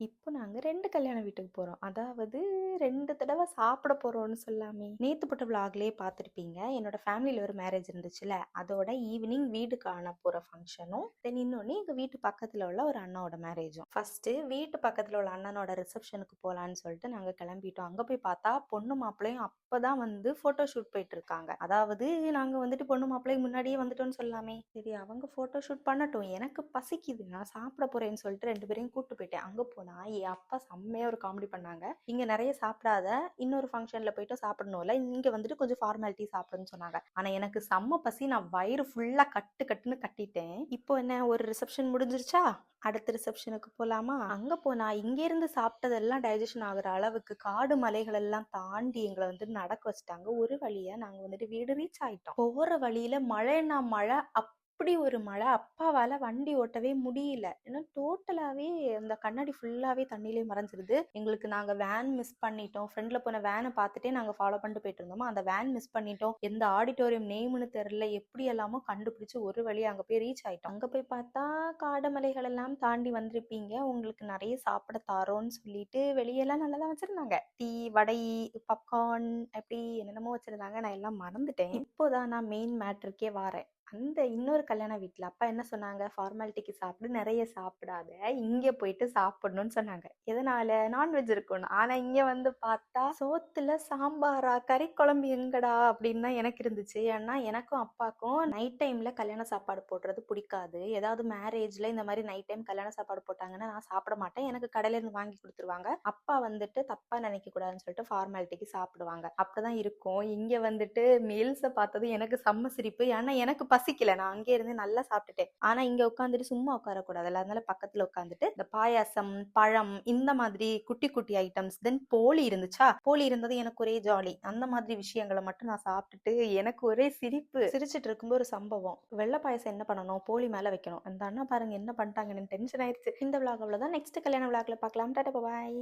இப்போ நாங்க 2 கல்யாண வீட்டுக்கு போறோம். அதாவது 2 தடவ சாப்பிட போறோம்னு சொல்லாமே. நேத்து போட்ட விளாக்லயே பார்த்துருப்பீங்க. என்னோட ஃபேமிலில ஒரு மேரேஜ் இருந்துச்சுல்ல. அதோட ஈவினிங் வீடு காண போற ஃபங்ஷனும், தென் இன்னொன்னு எங்க வீட்டு பக்கத்துல உள்ள ஒரு அண்ணாவோட மேரேஜும். ஃபர்ஸ்ட்டு வீட்டு பக்கத்துல உள்ள அண்ணனோட ரிசப்ஷனுக்கு போலான்னு சொல்லிட்டு நாங்க கிளம்பிட்டோம். அங்க போய் பார்த்தா பொண்ணு மாப்பிள்ளையும் அப்பதான் வந்து ஃபோட்டோ ஷூட் போயிட்டு இருக்காங்க. அதாவது நாங்க வந்துட்டு பொண்ணு மாப்பிள்ளையும் முன்னாடியே வந்துட்டோம்னு சொல்லலாமே. சரி அவங்க ஃபோட்டோ ஷூட் பண்ணட்டும். எனக்கு பசிக்குது. நான் சாப்பிட போறேன்னு சொல்லிட்டு 2 பேரையும் கூட்டு போயிட்டேன். அங்க போனா என் அப்பா செம்மையா ஒரு காமெடி பண்ணாங்க. இங்க நிறைய சாப்பிடாத, இன்னொரு ஃபங்க்ஷன்ல போயிட்டு சாப்பிடணும்ல, இங்க வந்துட்டு கொஞ்சம் ஃபார்மாலிட்டி சாப்பிடுன்னு சொன்னாங்க. ஆனா எனக்கு செம்ம பசி. நான் வயிறு ஃபுல்லா கட்டுன்னு கட்டிட்டேன். இப்போ என்ன, ஒரு ரிசப்ஷன் முடிஞ்சிருச்சா, அடுத்த ரிசப்ஷனுக்கு போலாமா. அங்க போனா இங்க இருந்து சாப்பிட்டதெல்லாம் டைஜஷன் ஆகுற அளவுக்கு காடு மலைகள் எல்லாம் தாண்டி எங்களை வந்து நடக்க வச்சுட்டாங்க. ஒரு வழியா நாங்க வந்துட்டு வீடு ரீச் ஆயிட்டோம். போற வழியில மழைன்னா மழை, அப்படி ஒரு மழை. அப்பாவால வண்டி ஓட்டவே முடியல. ஏன்னா டோட்டலாவே அந்த கண்ணாடி ஃபுல்லாவே தண்ணியிலே மறைஞ்சிருது எங்களுக்கு. நாங்க வேன் மிஸ் பண்ணிட்டோம். ஃப்ரெண்ட்ல போன வேனை பார்த்துட்டே நாங்க ஃபாலோ பண்ணிட்டு போயிட்டு இருந்தோமா, அந்த வேன் மிஸ் பண்ணிட்டோம். எந்த ஆடிட்டோரியம் நேம்னு தெரியல. எப்படி எல்லாமோ கண்டுபிடிச்சு ஒரு வழியா அங்க போய் ரீச் ஆயிட்டோம். அங்க போய் பார்த்தா காடமலைகள் எல்லாம் தாண்டி வந்திருப்பீங்க, உங்களுக்கு நிறைய சாப்பிட தாரோன்னு சொல்லிட்டு வெளியெல்லாம் நல்லதான் வச்சிருந்தாங்க. டீ, வடை, பாப்கார்ன், எப்படி என்னென்னமோ வச்சிருந்தாங்க. நான் எல்லாம் மறந்துட்டேன். இப்போதான் நான் மெயின் மேட்ருக்கே வாரேன். அந்த இன்னொரு கல்யாண வீட்ல அப்பா என்ன சொன்னாங்க, ஃபார்மாலிட்டிக்கு சாப்பிடு, நிறைய சாப்பிடாத, இங்க போயிட்டு சாப்பிடணும்னு சொன்னாங்க. எதனால, நான்வெஜ் இருக்கணும். ஆனா இங்க வந்து பார்த்தா சோத்துல சாம்பாரா, கறி குழம்பு எங்கடா அப்படின்னு தான் எனக்கு இருந்துச்சு. ஏன்னா எனக்கும் அப்பாக்கும் நைட் டைம்ல கல்யாண சாப்பாடு போடுறது பிடிக்காது. ஏதாவது மேரேஜ்ல இந்த மாதிரி நைட் டைம் கல்யாண சாப்பாடு போட்டாங்கன்னா நான் சாப்பிட மாட்டேன். எனக்கு கடையில இருந்து வாங்கி கொடுத்துருவாங்க. அப்பா வந்துட்டு தப்பா நினைக்க கூடாதுன்னு சொல்லிட்டு ஃபார்மாலிட்டிக்கு சாப்பிடுவாங்க. அப்படிதான் இருக்கும். இங்க வந்துட்டு மீல்ஸை பார்த்தது எனக்கு செம்ம சிரிப்பு. ஏன்னா எனக்கு பசிக்கல, நான் அங்கே இருந்து நல்லா சாப்பிட்டுட்டேன். ஆனா இங்க உட்காந்துட்டு சும்மா உட்காரக்கூடாதுல்ல, அதனால பக்கத்துல உட்காந்துட்டு இந்த பாயாசம், பழம், இந்த மாதிரி குட்டி குட்டி ஐட்டம்ஸ், தென் போலி இருந்துச்சா, போலி இருந்தது எனக்கு ஒரே ஜாலி. அந்த மாதிரி விஷயங்களை மட்டும் நான் சாப்பிட்டுட்டு எனக்கு ஒரே சிரிப்பு. சிரிச்சிட்டு இருக்கும்போது ஒரு சம்பவம். வெள்ளை பாயசம் என்ன பண்ணணும், போலி மேல வைக்கணும். அந்த அண்ணா பாருங்க என்ன பண்ணிட்டாங்கன்னு டென்ஷன் ஆயிடுச்சு. இந்த விளாக் அவ்வளவுதான். நெக்ஸ்ட் கல்யாண விளாக்ல பார்க்கலாம். டாடா பாய்.